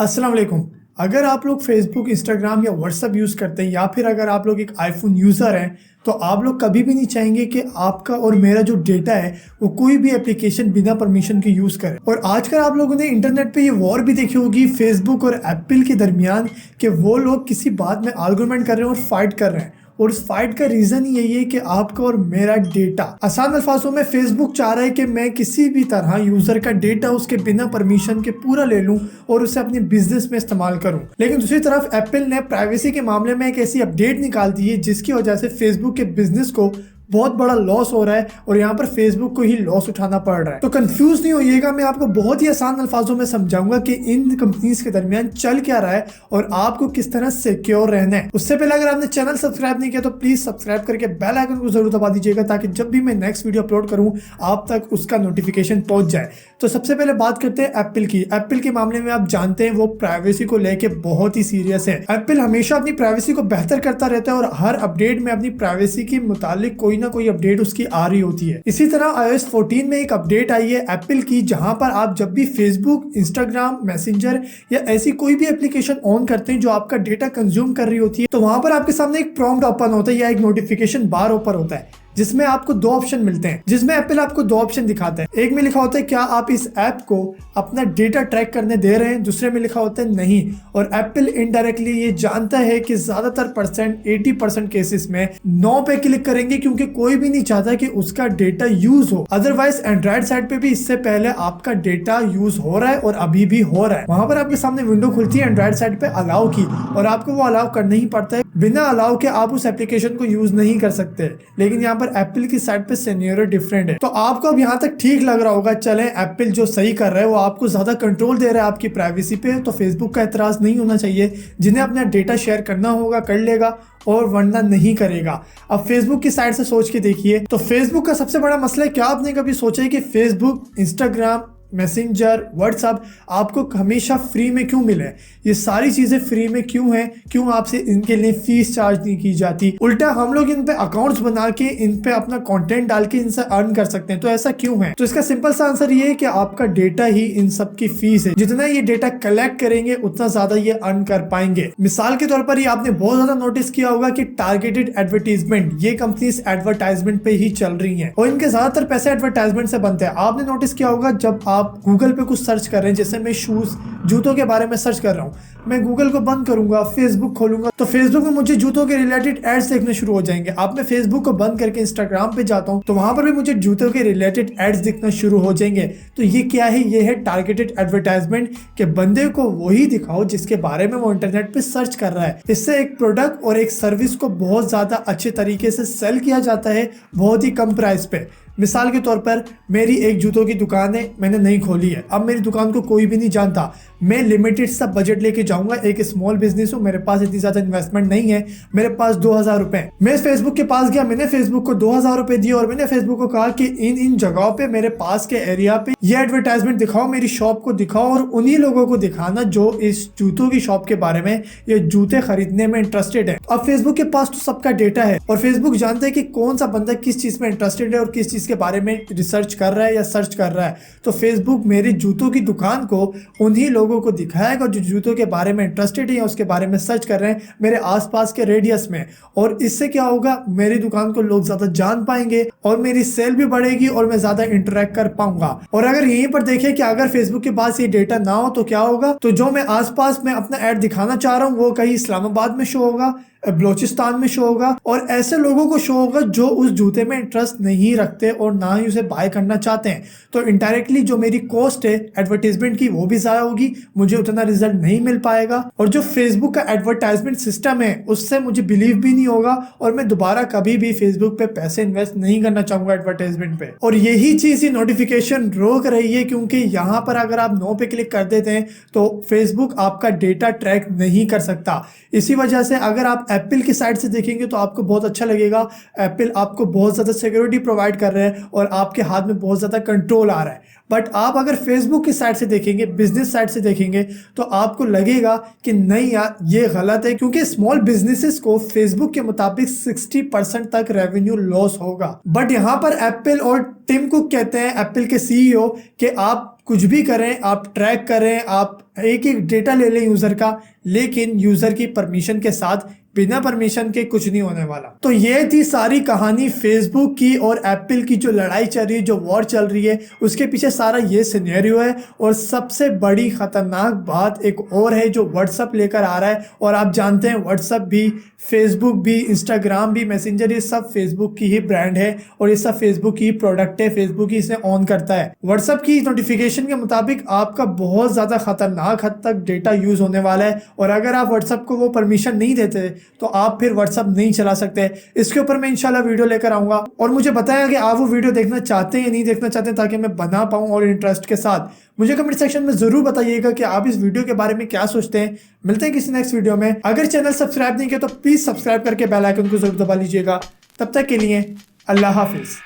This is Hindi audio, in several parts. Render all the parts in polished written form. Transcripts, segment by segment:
अस्सलाम वालेकुम। अगर आप लोग फेसबुक, इंस्टाग्राम या व्हाट्सअप यूज़ करते हैं या फिर अगर आप लोग एक आईफोन यूज़र हैं तो आप लोग कभी भी नहीं चाहेंगे कि आपका और मेरा जो डेटा है वो कोई भी एप्लीकेशन बिना परमिशन के यूज़ करे। और आजकल आप लोगों ने इंटरनेट पे ये वॉर भी देखी होगी फेसबुक और एप्पल के दरमियान कि वो लोग किसी बात में आर्गुमेंट कर रहे हैं और फाइट कर रहे हैं। और उस फाइट का रीज़न ही यही है कि आपका और मेरा डेटा, आसान अल्फाजों में फेसबुक चाह रहा है कि मैं किसी भी तरह यूज़र का डेटा उसके बिना परमिशन के पूरा ले लूं और उसे अपने बिजनेस में इस्तेमाल करूं। लेकिन दूसरी तरफ एप्पल ने प्राइवेसी के मामले में एक ऐसी अपडेट निकाल दी है जिसकी वजह से फेसबुक के बिजनेस को बहुत बड़ा लॉस हो रहा है और यहाँ पर फेसबुक को ही लॉस उठाना पड़ रहा है। तो कंफ्यूज नहीं होइएगा, मैं आपको बहुत ही आसान अल्फाजों में समझाऊंगा कि इन कंपनीज के दरमियान चल क्या रहा है और आपको किस तरह सिक्योर रहना है। उससे पहले अगर आपने चैनल सब्सक्राइब नहीं किया तो प्लीज सब्सक्राइब करके बेल आइकन को जरूर दबा दीजिएगा ताकि जब भी मैं नेक्स्ट वीडियो अपलोड करूँ आप तक उसका नोटिफिकेशन पहुंच जाए। तो सबसे पहले बात करते हैं एप्पल की। एप्पल के मामले में आप जानते हैं वो प्राइवेसी को लेके बहुत ही सीरियस है। एप्पल हमेशा अपनी प्राइवेसी को बेहतर करता रहता है और हर अपडेट में अपनी प्राइवेसी के मुतालिक कोई ना कोई अपडेट उसकी आ रही होती है। इसी तरह iOS 14 में एक अपडेट आई है एप्पल की, जहां पर आप जब भी फेसबुक, इंस्टाग्राम, मैसेंजर या ऐसी कोई भी एप्लीकेशन ऑन करते हैं जो आपका डेटा कंज्यूम कर रही होती है तो वहां पर आपके सामने एक प्रॉम्प्ट ओपन होता है या एक नोटिफिकेशन बार ओपन होता है जिसमें आपको दो ऑप्शन मिलते हैं, जिसमें एप्पल आपको दो ऑप्शन दिखाता है। एक में लिखा होता है क्या आप इस ऐप को अपना डेटा ट्रैक करने दे रहे हैं, दूसरे में लिखा होता है नहीं। और एप्पल इनडायरेक्टली ये जानता है कि ज्यादातर परसेंट 80% केसेस में नो पे क्लिक करेंगे क्योंकि कोई भी नहीं चाहता कि उसका डेटा यूज हो। अदरवाइज एंड्रॉइड साइड पे भी इससे पहले आपका डेटा यूज हो रहा है और अभी भी हो रहा है। वहां पर आपके सामने विंडो खुलती है एंड्रॉइड साइड पे अलाउ की, और आपको वो अलाउ करना ही पड़ता है। बिना अलाउ के आप उस एप्लीकेशन को यूज नहीं कर सकते। लेकिन यहाँ पर एप्पल की साइड पे सिनेरियो डिफरेंट है। तो आपको अब यहाँ तक ठीक लग रहा होगा, चलें एप्पल जो सही कर रहा है वो आपको ज्यादा कंट्रोल दे रहा है आपकी प्राइवेसी पे, तो फेसबुक का एतराज नहीं होना चाहिए। जिन्हें अपना डेटा शेयर करना होगा कर लेगा और वरना नहीं करेगा। अब फेसबुक की साइड से सोच के देखिए तो फेसबुक का सबसे बड़ा मसला है, क्या आपने कभी सोचा है कि फेसबुक, इंस्टाग्राम, मैसेंजर, व्हाट्सअप आपको हमेशा फ्री में क्यों मिले? ये सारी चीजें फ्री में क्यों हैं? क्यों आपसे इनके लिए फीस चार्ज नहीं की जाती? उल्टा हम लोग इन पे अकाउंट्स बना के इन पे अपना कंटेंट डाल के इनसे अर्न कर सकते हैं। तो ऐसा क्यों है? तो इसका सिंपल सा आंसर ये है कि आपका डेटा ही इन सब की फीस है। जितना ये डेटा कलेक्ट करेंगे उतना ज्यादा ये अर्न कर पाएंगे। मिसाल के तौर पर ये आपने बहुत ज्यादा नोटिस किया होगा कि टारगेटेड एडवर्टीजमेंट, ये कंपनीज एडवर्टाइजमेंट पे ही चल रही है और इनके ज्यादातर पैसे एडवर्टाइजमेंट से बनते हैं। आपने नोटिस किया होगा जब आप गूगल पे कुछ सर्च कर रहे हैं, जैसे मैं शूज, जूतों के बारे में सर्च कर रहा हूँ, मैं गूगल को बंद करूंगा, फेसबुक खोलूंगा तो फेसबुक में मुझे जूतों के रिलेटेड एड्स देखने शुरू हो जाएंगे। अब मैं फेसबुक को बंद करके इंस्टाग्राम पे जाता हूँ तो वहां पर भी मुझे जूतों के रिलेटेड एड्स दिखना शुरू हो जाएंगे। तो ये क्या है? ये है टारगेटेड एडवर्टाइजमेंट के बंदे को वही दिखाओ जिसके बारे में वो इंटरनेट पे सर्च कर रहा है। इससे एक प्रोडक्ट और एक सर्विस को बहुत ज्यादा अच्छे तरीके से सेल किया जाता है बहुत ही कम प्राइस पे। मिसाल के तौर पर मेरी एक जूतों की दुकान है, मैंने नहीं खोली है, अब मेरी दुकान को कोई भी नहीं जानता, मैं लिमिटेड सा बजट लेके जाऊंगा, एक स्मॉल बिजनेस हूँ, मेरे पास इतनी ज्यादा इन्वेस्टमेंट नहीं है, मेरे पास 2000 रुपए। मैं फेसबुक के पास गया, मैंने फेसबुक को 2000 रुपए दिए और मैंने फेसबुक को कहा कि इन इन जगहों पे मेरे पास के एरिया पे ये एडवर्टाइजमेंट दिखाओ, मेरी शॉप को दिखाओ और उन्हीं लोगों को दिखाना जो इस जूतों की शॉप के बारे में या जूते खरीदने में इंटरेस्टेड है। अब फेसबुक के पास तो सबका डेटा है और फेसबुक जानते हैं कि कौन सा बंदा किस चीज में इंटरेस्टेड है और किस चीज के बारे में रिसर्च कर रहा है या सर्च कर रहा है। तो फेसबुक मेरी जूतों की दुकान को उन्हीं लोगों को दिखाएगा जो जूतों के बारे में इंटरेस्टेड है या उसके बारे में सर्च कर रहे हैं मेरे आसपास के रेडियस में। और इससे क्या होगा? मेरी दुकान को लोग ज्यादा जान पाएंगे और मेरी सेल भी बढ़ेगी और मैं ज्यादा इंटरेक्ट कर पाऊंगा। और अगर यहीं पर देखें कि अगर फेसबुक के पास ये डेटा ना हो तो क्या होगा? तो जो मैं आसपास में अपना ऐड दिखाना चाह रहा हूँ वो कहीं इस्लामाबाद में शो होगा, बलोचिस्तान में शो होगा और ऐसे लोगों को शो होगा जो उस जूते में इंटरेस्ट नहीं रखते और ना ही उसे बाय करना चाहते हैं। तो इनडायरेक्टली जो मेरी कॉस्ट है एडवर्टाइजमेंट की वो भी ज़्यादा होगी, मुझे उतना रिजल्ट नहीं मिल पाएगा और जो फेसबुक का एडवर्टाइजमेंट सिस्टम है उससे मुझे बिलीव भी नहीं होगा और मैं दोबारा कभी भी फेसबुक पे पैसे इन्वेस्ट नहीं करना चाहूंगा एडवर्टाइजमेंट पे। और यही चीज ही नोटिफिकेशन रोक रही है क्योंकि यहाँ पर अगर आप नो पे क्लिक कर देते हैं तो फेसबुक आपका डेटा ट्रैक नहीं कर सकता। इसी वजह से अगर आप एप्पल की साइड से देखेंगे तो आपको बहुत अच्छा लगेगा, एप्पल आपको बहुत ज़्यादा सिक्योरिटी प्रोवाइड कर रहा है और आपके हाथ में बहुत ज़्यादा कंट्रोल आ रहा है। बट आप अगर फेसबुक की साइड से देखेंगे, बिजनेस साइड से देखेंगे तो आपको लगेगा कि नहीं यार ये गलत है क्योंकि स्मॉल बिजनेसेस को फेसबुक के मुताबिक 60% तक रेवेन्यू लॉस होगा। बट यहाँ पर एप्पल और टिम कुक कहते हैं, एप्पल के सीईओ, कि आप कुछ भी करें, आप ट्रैक करें, आप एक एक डेटा ले लें यूज़र का, लेकिन यूज़र की परमिशन के साथ, बिना परमिशन के कुछ नहीं होने वाला। तो ये थी सारी कहानी फेसबुक की और एप्पल की, जो लड़ाई चल रही है, जो वॉर चल रही है, उसके पीछे सारा ये सिनेरियो है। और सबसे बड़ी खतरनाक बात एक और है जो व्हाट्सअप लेकर आ रहा है। और आप जानते हैं व्हाट्सअप भी, फेसबुक भी, इंस्टाग्राम भी, मैसेंजर, ये सब फेसबुक की ही ब्रांड है और ये सब फेसबुक की प्रोडक्ट है, फेसबुक ही इसे ऑन करता है। व्हाट्सअप की नोटिफिकेशन के मुताबिक आपका बहुत ज़्यादा खतरनाक हद तक डेटा यूज़ होने वाला है। और अगर आप व्हाट्सअप को वो परमिशन नहीं देते तो आप फिर व्हाट्सअप नहीं चला सकते। इसके ऊपर मैं इंशाल्लाह वीडियो लेकर आऊँगा। और मुझे बताया कि आप वो वीडियो देखना चाहते हैं या नहीं देखना चाहते, ताकि मैं बना पाऊँ और इंटरेस्ट के साथ। मुझे कमेंट सेक्शन में ज़रूर बताइएगा कि आप इस वीडियो के बारे में क्या सोचते हैं। मिलते हैं किसी नेक्स्ट वीडियो में। अगर चैनल सब्सक्राइब नहीं किया तो प्लीज़ सब्सक्राइब करके बेल आइकन को ज़रूर दबा लीजिएगा। तब तक के लिए अल्लाह हाफिज़।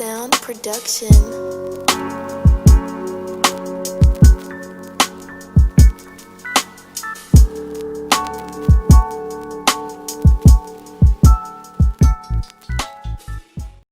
Sound production.